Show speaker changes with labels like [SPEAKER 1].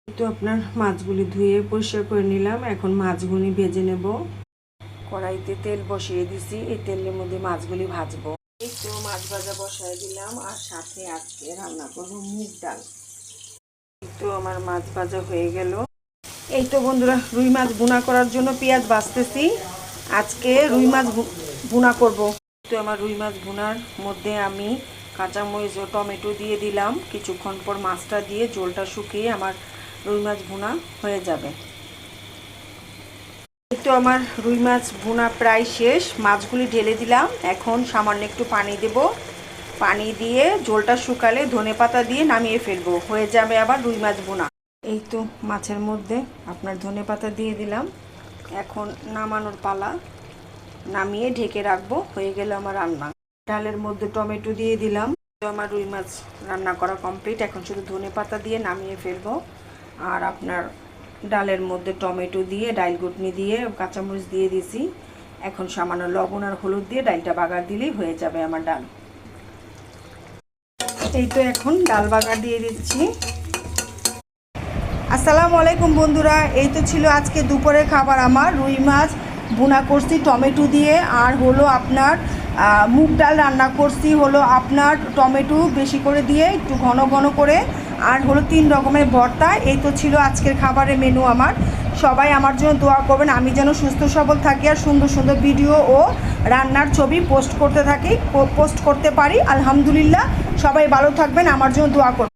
[SPEAKER 1] তো আপনার মাছগুলি ধুয়ে পরিষ্কার করে নিলাম। এখন মাছগুলি ভেজে নেব। কড়াইতে তেল বসিয়ে দিছি, এই তেলের মধ্যে মাছগুলি ভাজবো। এই তো মাছ ভাজা বসায় দিলাম, আর সাথে আজকে রান্না করবো মুগ ডাল। এই তো আমার মাছ ভাজা হয়ে গেল। এই তো বন্ধুরা, রুই মাছ ভুনা করার জন্য পেঁয়াজ ভাজতেছি। আজকে রুই মাছ ভুনা করব। তো আমার রুই মাছ ভুনার মধ্যে আমি কাঁচামরিচ ও টমেটো দিয়ে দিলাম। কিছুক্ষণ পর মাছটা দিয়ে জলটা শুকিয়ে আমার রুই মাছ ভুনা হয়ে যাবে। তো আমার রুই মাছ ভুনা প্রায় শেষ। মাছগুলি ঢেলে দিলাম। এখন সামান্য একটু পানি দেব। পানি দিয়ে ঝোলটা শুকালে ধনেপাতা দিয়ে নামিয়ে ফেলবো, হয়ে যাবে আবার রুই মাছ ভুনা। এই তো মাছের মধ্যে আপনার ধনেপাতা দিয়ে দিলাম। এখন নামানোর পালা, নামিয়ে ঢেকে রাখবো, হয়ে গেল আমার রান্না। ডালের মধ্যে টমেটো দিয়ে দিলাম। তো আমার রুই মাছ রান্না করা কমপ্লিট। এখন শুধু ধনেপাতা দিয়ে নামিয়ে ফেলবো। আর আপনার ডালের মধ্যে টমেটো দিয়ে, ডাল ঘুটনি দিয়ে, কাঁচামরিচ দিয়ে দিছি। এখন সামান্য লবণ আর হলুদ দিয়ে ডালটা বাগার দিলেই হয়ে যাবে আমার ডাল। এই তো এখন ডাল বাগার দিয়ে দিচ্ছি। আসসালামু আলাইকুম বন্ধুরা, এই তো ছিল আজকে দুপুরের খাবার আমার। রুই মাছ ভুনা করছি টমেটো দিয়ে, আর হলো আপনার মুগ ডাল রান্না করছি, হলো আপনার টমেটো বেশি করে দিয়ে একটু ঘন ঘন করে, আর হলো 3 রকমের ভর্তা। এই তো ছিল আজকের খাবারের মেনু আমার। সবাই আমার জন্য দোয়া করবেন, আমি যেন সুস্থ সবল থাকি আর সুন্দর সুন্দর ভিডিও ও রান্নার ছবি পোস্ট করতে পারি। আলহামদুলিল্লাহ, সবাই ভালো থাকবেন, আমার জন্য দোয়া করবেন।